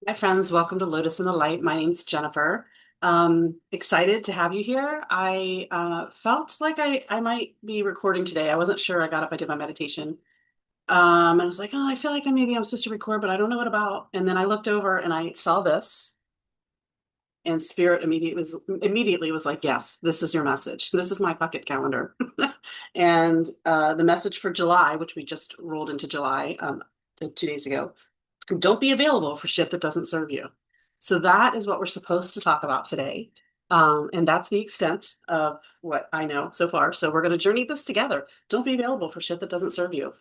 Hi, friends. Welcome to Lotus in the Light. My name's Jennifer. Excited to have you here. I felt like I might be recording today. I wasn't sure. I got up, I did my meditation. And I was like, oh, I feel like I'm supposed to record, but I don't know what about. And then I looked over and I saw this, and Spirit immediately was like, yes, this is your message. This is my pocket calendar. And the message for July, which we just rolled into July 2 days ago, don't be available for shit that doesn't serve you. So that is what we're supposed to talk about today. And that's the extent of what I know so far. So we're going to journey this together. Don't be available for shit that doesn't serve you.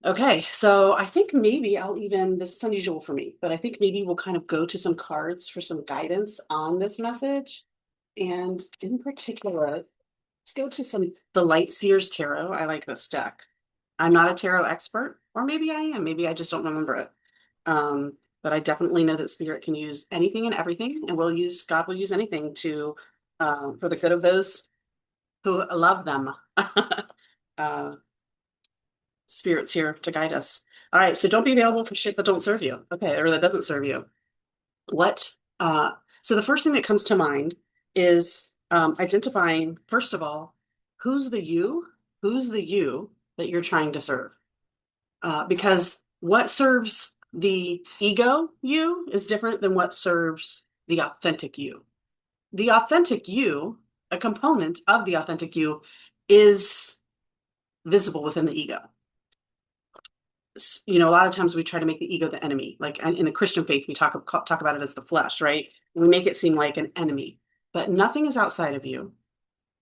Okay, so I think maybe this is unusual for me, but I think maybe we'll kind of go to some cards for some guidance on this message. And in particular, let's go to the Light Seers Tarot. I like this deck. I'm not a tarot expert, or maybe I am. Maybe I just don't remember it. But I definitely know that Spirit can use anything and everything, and God will use anything to for the good of those who love them. uh, Spirit's here to guide us. All right, so don't be available for shit that don't serve you. Okay, or that doesn't serve you. What? So the first thing that comes to mind is identifying, first of all, who's the you? Who's the you that you're trying to serve? Because what serves the ego you is different than what serves the authentic you. The authentic you, a component of the authentic you, is visible within the ego. A lot of times we try to make the ego the enemy. Like in the Christian faith, we talk about it as the flesh, right? We make it seem like an enemy, but nothing is outside of you.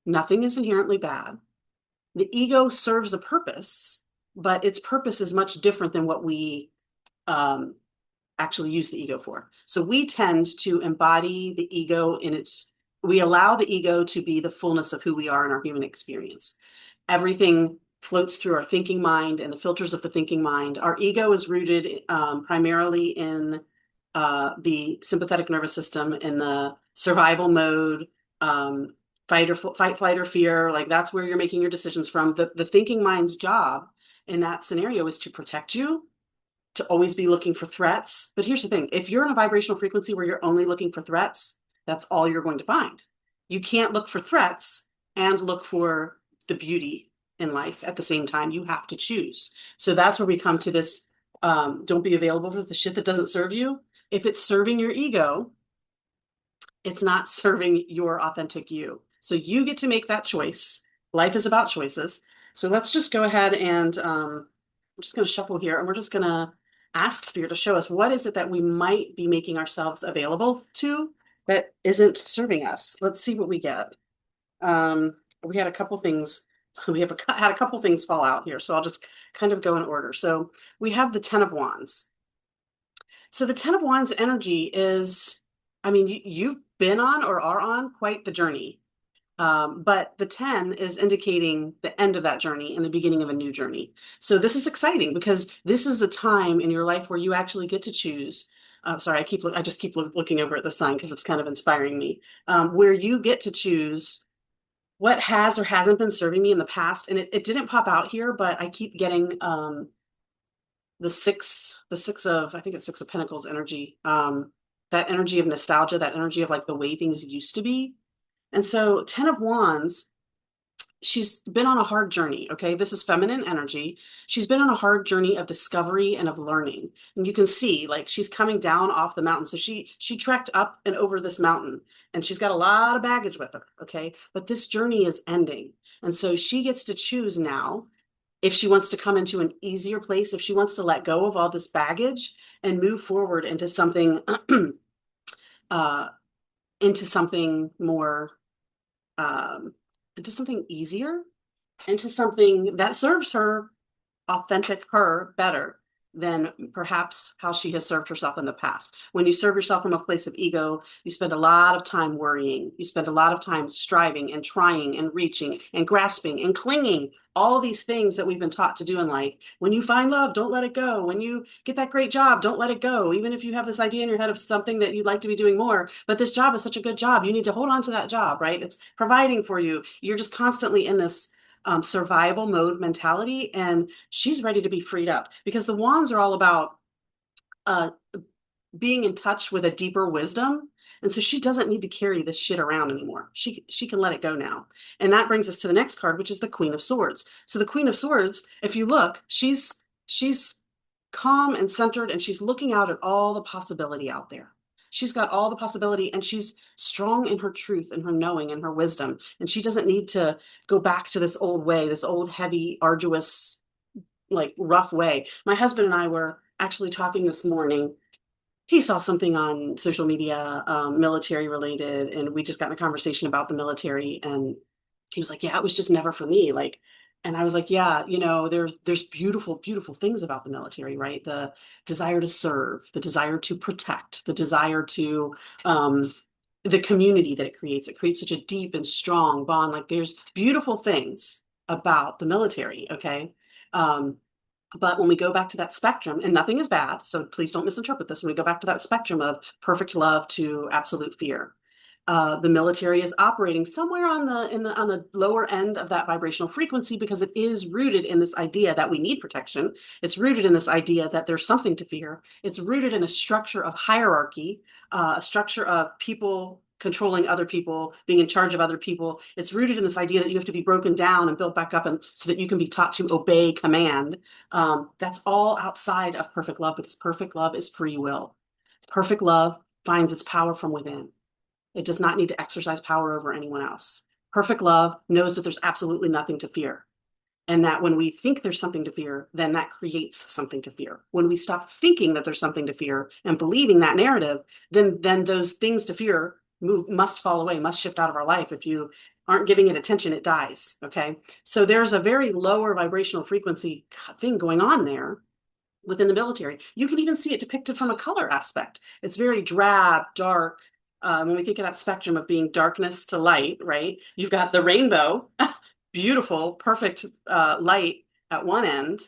Nothing is inherently bad. The ego serves a purpose, but its purpose is much different than what we um, actually use the ego for. So we tend to embody the ego we allow the ego to be the fullness of who we are in our human experience. Everything floats through our thinking mind and the filters of the thinking mind. Our ego is rooted primarily in the sympathetic nervous system, in the survival mode, um, fight, flight, or fear. Like that's where you're making your decisions from. The thinking mind's job in that scenario is to protect you, to always be looking for threats. But here's the thing, if you're in a vibrational frequency where you're only looking for threats, that's all you're going to find. You can't look for threats and look for the beauty in life at the same time. You have to choose. So that's where we come to this don't be available for the shit that doesn't serve you. If it's serving your ego, it's not serving your authentic you. So you get to make that choice. Life is about choices. So let's just go ahead and I'm just going to shuffle here and we're just going to ask Spirit to show us what is it that we might be making ourselves available to that isn't serving us. Let's see what we get. We had a couple things. Had a couple things fall out here, so I'll just kind of go in order. So we have the Ten of Wands. So the Ten of Wands energy is, I mean, you've been on or are on quite the journey. But the 10 is indicating the end of that journey and the beginning of a new journey. So this is exciting because this is a time in your life where you actually get to choose. Sorry, I just keep looking over at the sign because it's kind of inspiring me. Where you get to choose what has or hasn't been serving me in the past. And it didn't pop out here, but I keep getting I think it's Six of Pentacles energy. That energy of nostalgia, that energy of like the way things used to be. And so 10 of Wands, she's been on a hard journey. Okay. This is feminine energy. She's been on a hard journey of discovery and of learning. And you can see like she's coming down off the mountain. So she trekked up and over this mountain and she's got a lot of baggage with her. Okay. But this journey is ending. And so she gets to choose now if she wants to come into an easier place, if she wants to let go of all this baggage and move forward uh, into something more um, into something easier, into something that serves her, authentic her, better than perhaps how she has served herself in the past. When you serve yourself from a place of ego, you spend a lot of time worrying. You spend a lot of time striving and trying and reaching and grasping and clinging, all these things that we've been taught to do in life. When you find love, don't let it go. When you get that great job, don't let it go. Even if you have this idea in your head of something that you'd like to be doing more, but this job is such a good job, you need to hold on to that job, right? It's providing for you. You're just constantly in this survival mode mentality, and she's ready to be freed up because the wands are all about uh, being in touch with a deeper wisdom. And so she doesn't need to carry this shit around anymore. She can let it go now. And that brings us to the next card, which is the Queen of Swords. So the Queen of Swords, if you look, she's calm and centered, and she's looking out at all the possibility out there. She's got all the possibility, and she's strong in her truth and her knowing and her wisdom. And she doesn't need to go back to this old way, this old, heavy, arduous, like rough way. My husband and I were actually talking this morning. He saw something on social media, military related, and we just got in a conversation about the military. And he was like, "Yeah, it was just never for me." Like, and I was like, "Yeah, there's beautiful, beautiful things about the military, right? The desire to serve, the desire to protect, the desire to, the community that it creates. It creates such a deep and strong bond. Like, there's beautiful things about the military, okay? Um, but when we go back to that spectrum, and nothing is bad, so please don't misinterpret this. When we go back to that spectrum of perfect love to absolute fear, the military is operating somewhere on the lower end of that vibrational frequency, because it is rooted in this idea that we need protection. It's rooted in this idea that there's something to fear. It's rooted in a structure of hierarchy, a structure of people controlling other people, being in charge of other people. It's rooted in this idea that you have to be broken down and built back up, and so that you can be taught to obey command. That's all outside of perfect love, because perfect love is free will. Perfect love finds its power from within. It does not need to exercise power over anyone else. Perfect love knows that there's absolutely nothing to fear. And that when we think there's something to fear, then that creates something to fear. When we stop thinking that there's something to fear and believing that narrative, then those things to fear must fall away, must shift out of our life. If you aren't giving it attention, it dies. Okay. So there's a very lower vibrational frequency thing going on there within the military. You can even see it depicted from a color aspect. It's very drab, dark. When we think of that spectrum of being darkness to light, right? You've got the rainbow, beautiful, perfect light at one end,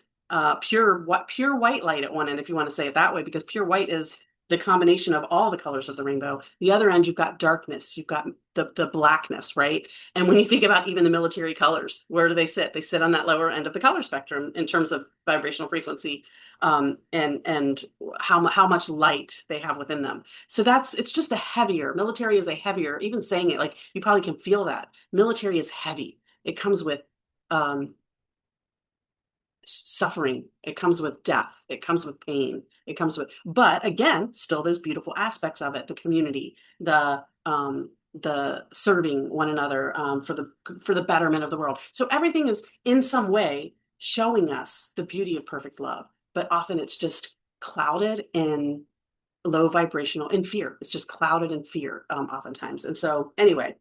pure white light at one end, if you want to say it that way, because pure white is the combination of all the colors of the rainbow. The other end, you've got darkness, you've got the blackness, right? And when you think about even the military colors, where do they sit? They sit on that lower end of the color spectrum in terms of vibrational frequency, and how much light they have within them. So it's just a heavier, military is a heavier, even saying it, like, you probably can feel that. Military is heavy. It comes with um, suffering. It comes with death. It comes with pain. It comes with, but again, still those beautiful aspects of it: the community, the serving one another, for the betterment of the world. So everything is in some way showing us the beauty of perfect love, but often it's just clouded in low vibrational in fear. It's just clouded in fear, oftentimes. And so anyway,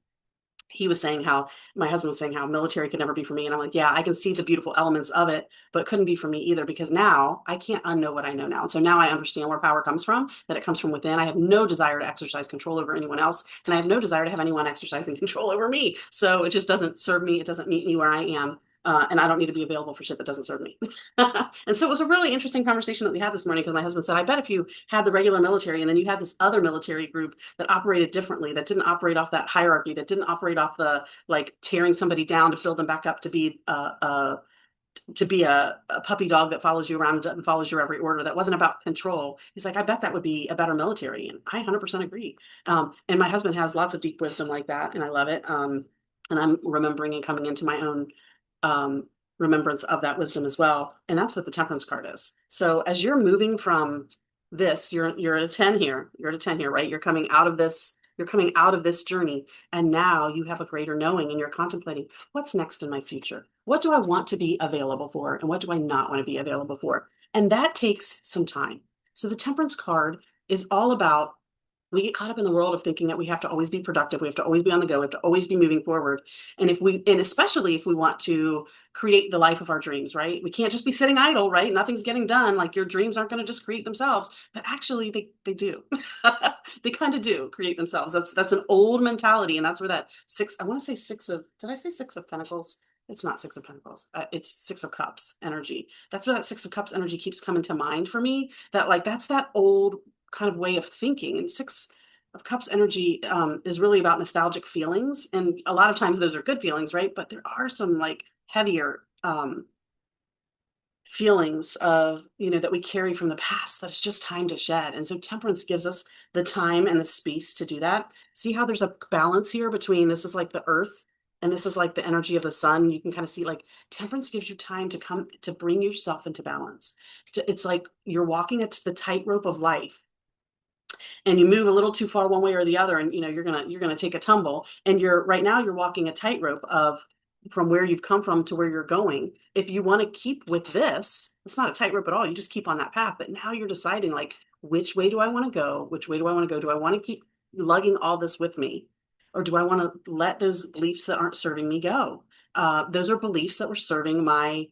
he was saying how my husband was saying how military could never be for me. And I'm like, yeah, I can see the beautiful elements of it, but it couldn't be for me either, because now I can't unknow what I know now. And so now I understand where power comes from, that it comes from within. I have no desire to exercise control over anyone else. And I have no desire to have anyone exercising control over me. So it just doesn't serve me. It doesn't meet me where I am. And I don't need to be available for shit that doesn't serve me. And so it was a really interesting conversation that we had this morning, because my husband said, I bet if you had the regular military and then you had this other military group that operated differently, that didn't operate off that hierarchy, that didn't operate off the, like, tearing somebody down to build them back up to be a puppy dog that follows you around and follows your every order, that wasn't about control. He's like, I bet that would be a better military. And I 100% agree. And my husband has lots of deep wisdom like that, and I love it. And I'm remembering and coming into my own remembrance of that wisdom as well. And that's what the Temperance card is. So as you're moving from this, you're at a 10 here. You're at a 10 here, right? You're coming out of this. You're coming out of this journey, and now you have a greater knowing, and you're contemplating, what's next in my future? What do I want to be available for, and what do I not want to be available for? And that takes some time. So the Temperance card is all about, we get caught up in the world of thinking that we have to always be productive, we have to always be on the go, we have to always be moving forward. And especially if we want to create the life of our dreams, right? We can't just be sitting idle, right? Nothing's getting done. Like, your dreams aren't going to just create themselves, but actually they do. They kind of do create themselves. That's an old mentality. And that's where that I want to say did I say Six of Pentacles? It's not Six of Pentacles. It's Six of Cups energy. That's where that Six of Cups energy keeps coming to mind for me. That, like, that's that old kind of way of thinking. And Six of Cups energy is really about nostalgic feelings, and a lot of times those are good feelings, right? But there are some, like, heavier feelings of, that we carry from the past that it's just time to shed. And so temperance gives us the time and the space to do that. See how there's a balance here between this is like the earth and this is like the energy of the sun. You can kind of see like temperance gives you time to come to bring yourself into balance. It's like you're walking the tightrope of life and you move a little too far one way or the other, and you're gonna take a tumble. And you're right now you're walking a tightrope of from where you've come from to where you're going. If you want to keep with this, it's not a tightrope at all. You just keep on that path. But now you're deciding like, which way do I want to go? Which way do I want to go? Do I want to keep lugging all this with me? Or do I want to let those beliefs that aren't serving me go? Those are beliefs that were serving my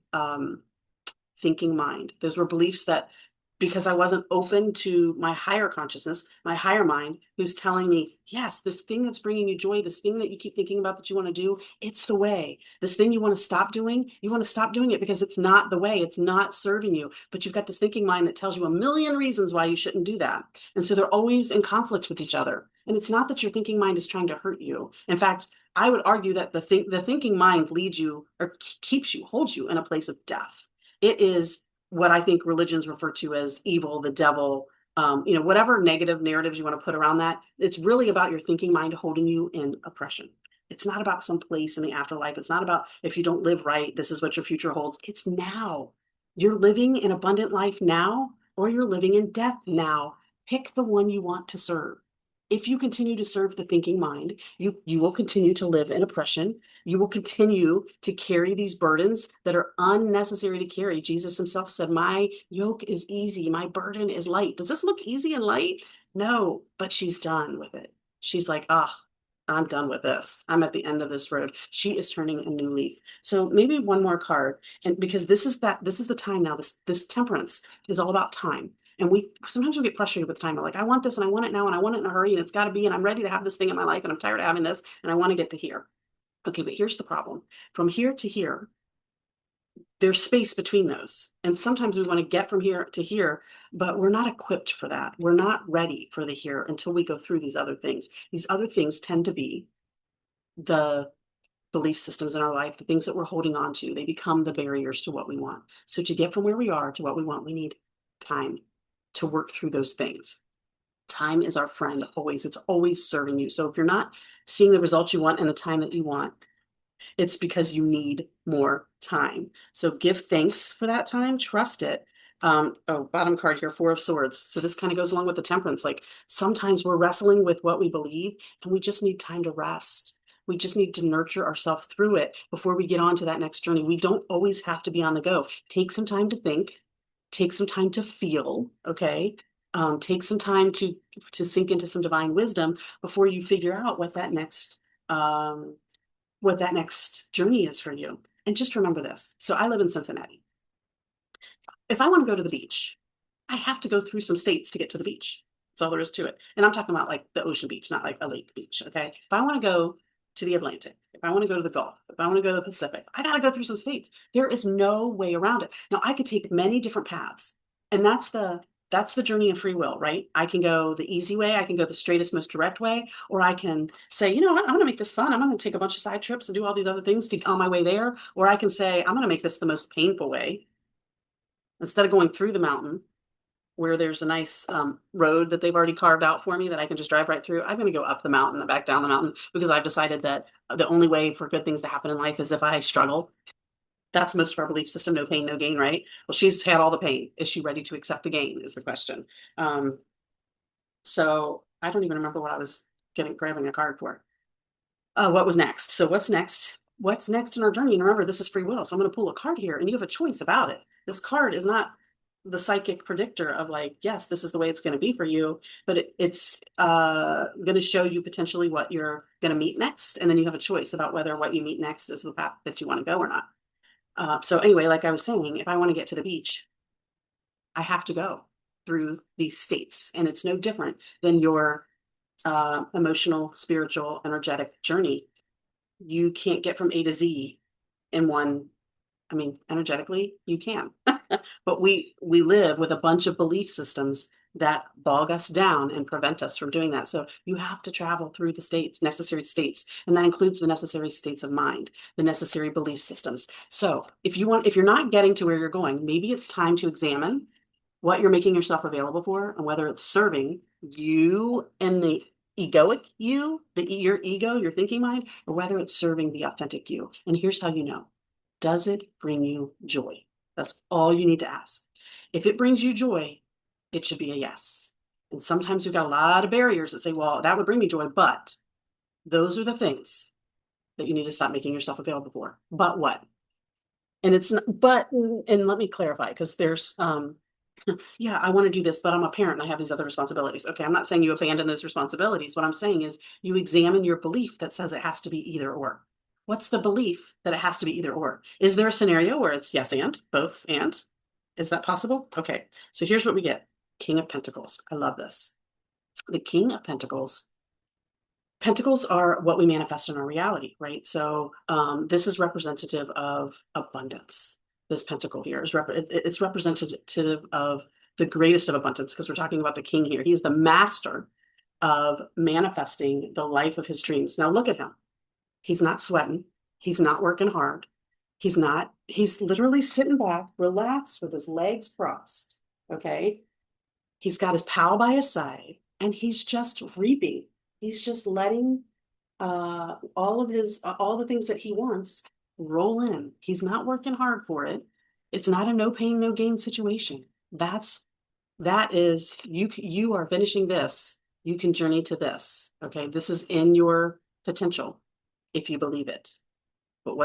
thinking mind. Those were beliefs that, because I wasn't open to my higher consciousness, my higher mind, who's telling me, yes, this thing that's bringing you joy, this thing that you keep thinking about that you want to do, it's the way. This thing you want to stop doing, you want to stop doing it because it's not the way, it's not serving you. But you've got this thinking mind that tells you a million reasons why you shouldn't do that. And so they're always in conflict with each other. And it's not that your thinking mind is trying to hurt you. In fact, I would argue that the thinking mind leads you or keeps you, holds you in a place of death. It is what I think religions refer to as evil, the devil, whatever negative narratives you want to put around that. It's really about your thinking mind holding you in oppression. It's not about some place in the afterlife. It's not about if you don't live right, this is what your future holds. It's now. You're living in abundant life now, or you're living in death now. Pick the one you want to serve. If you continue to serve the thinking mind, you will continue to live in oppression. You will continue to carry these burdens that are unnecessary to carry. Jesus himself said, my yoke is easy, my burden is light. Does this look easy and light? No, but she's done with it. She's like, I'm done with this. I'm at the end of this road. She is turning a new leaf. So maybe one more card. And because this is the time now, this temperance is all about time. And we sometimes we get frustrated with time. We're like, I want this and I want it now and I want it in a hurry and it's got to be, and I'm ready to have this thing in my life and I'm tired of having this and I want to get to here. Okay, but here's the problem. From here to here, there's space between those. And sometimes we want to get from here to here, but we're not equipped for that. We're not ready for the here until we go through these other things. These other things tend to be the belief systems in our life, the things that we're holding on to. They become the barriers to what we want. So to get from where we are to what we want, we need time to work through those things. Time is our friend always. It's always serving you. So if you're not seeing the results you want in the time that you want, it's because you need more time. So give thanks for that time, trust it. Bottom card here, Four of Swords. So this kind of goes along with the temperance. Like sometimes we're wrestling with what we believe and we just need time to rest. We just need to nurture ourselves through it before we get on to that next journey. We don't always have to be on the go. Take some time to think, take some time to feel, okay? Take some time to sink into some divine wisdom before you figure out um, what that next journey is for you. And just remember this. So I live in Cincinnati. If I want to go to the beach, I have to go through some states to get to the beach. That's all there is to it. And I'm talking about like the ocean beach, not like a lake beach. Okay. If I want to go to the Atlantic, if I want to go to the Gulf, if I want to go to the Pacific, I got to go through some states. There is no way around it. Now I could take many different paths, and that's the journey of free will, right? I can go the easy way, I can go the straightest, most direct way, or I can say, you know what, I'm going to make this fun. I'm going to take a bunch of side trips and do all these other things to on my way there. Or I can say, I'm going to make this the most painful way. Instead of going through the mountain, where there's a nice road that they've already carved out for me that I can just drive right through, I'm going to go up the mountain and back down the mountain because I've decided that the only way for good things to happen in life is if I struggle. That's most of our belief system, no pain, no gain, right? Well, she's had all the pain. Is she ready to accept the gain is the question. So I don't even remember what I was grabbing a card for. What was next? So what's next? What's next in our journey? And remember, this is free will. So I'm going to pull a card here and you have a choice about it. This card is not the psychic predictor of like, yes, this is the way it's going to be for you, but it's going to show you potentially what you're going to meet next. And then you have a choice about whether what you meet next is the path that you want to go or not. So anyway, like I was saying, if I want to get to the beach, I have to go through these states. And it's no different than your emotional, spiritual, energetic journey. You can't get from A to Z in one. I mean, energetically, you can, but we live with a bunch of belief systems that bog us down and prevent us from doing that. So you have to travel through the states, necessary states, and that includes the necessary states of mind, the necessary belief systems. So if you're not getting to where you're going, maybe it's time to examine what you're making yourself available for and whether it's serving you and the egoic you, your ego, your thinking mind, or whether it's serving the authentic you. And here's how you know. Does it bring you joy? That's all you need to ask. If it brings you joy, it should be a yes. And sometimes we've got a lot of barriers that say, well, that would bring me joy, but those are the things that you need to stop making yourself available for. But what? And it's not, but, and let me clarify, because there's, yeah, I want to do this, but I'm a parent and I have these other responsibilities. Okay, I'm not saying you abandon those responsibilities. What I'm saying is you examine your belief that says it has to be either or. What's the belief that it has to be either or? Is there a scenario where it's yes and, both and? Is that possible? Okay, so here's what we get. King of Pentacles. I love this. The King of Pentacles. Pentacles are what we manifest in our reality, right? So this is representative of abundance. This pentacle here is it's representative of the greatest of abundance, because we're talking about the king here. He's the master of manifesting the life of his dreams. Now look at him. He's not sweating. He's not working hard. He's literally sitting back, relaxed with his legs crossed. Okay. He's got his pal by his side and he's just reaping. He's just letting all the things that he wants roll in. He's not working hard for it. It's not a no pain, no gain situation. That is, you are finishing this. You can journey to this. Okay. This is in your potential if you believe it. But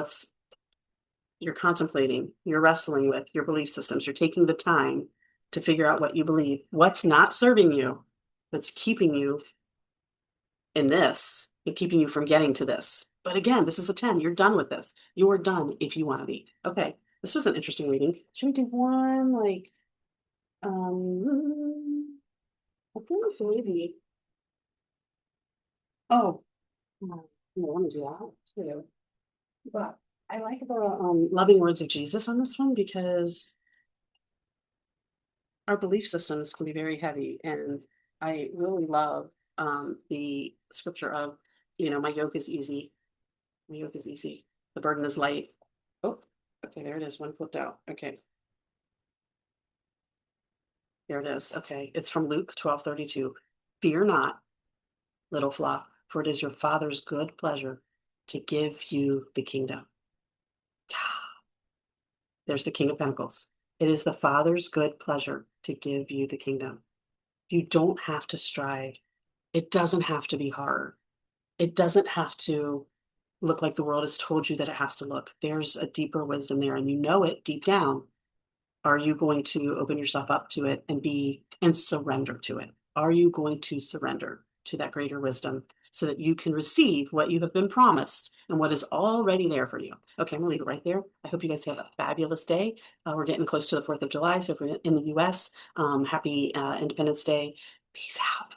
you're contemplating, you're wrestling with your belief systems. You're taking the time to figure out what you believe, what's not serving you, that's keeping you in this and keeping you from getting to this. But again, this is a 10. You're done with this. You're done if you want to be. Okay, this was an interesting reading. Should we do one like, I think it's maybe, oh, I want to do that too. But I like the loving words of Jesus on this one because our belief systems can be very heavy. And I really love the scripture of, my yoke is easy. My yoke is easy. The burden is light. Oh, okay, there it is. One flipped out. Okay. There it is. Okay. It's from Luke 12:32. Fear not, little flock, for it is your Father's good pleasure to give you the kingdom. There's the King of Pentacles. It is the Father's good pleasure to give you the kingdom. You don't have to strive. It doesn't have to be hard. It doesn't have to look like the world has told you that it has to look. There's a deeper wisdom there, and you know it deep down. Are you going to open yourself up to it and surrender to it? Are you going to surrender to that greater wisdom so that you can receive what you have been promised and what is already there for you? Okay, I'm gonna leave it right there. I hope you guys have a fabulous day. We're getting close to the 4th of July. So if we're in the US, happy Independence Day. Peace out.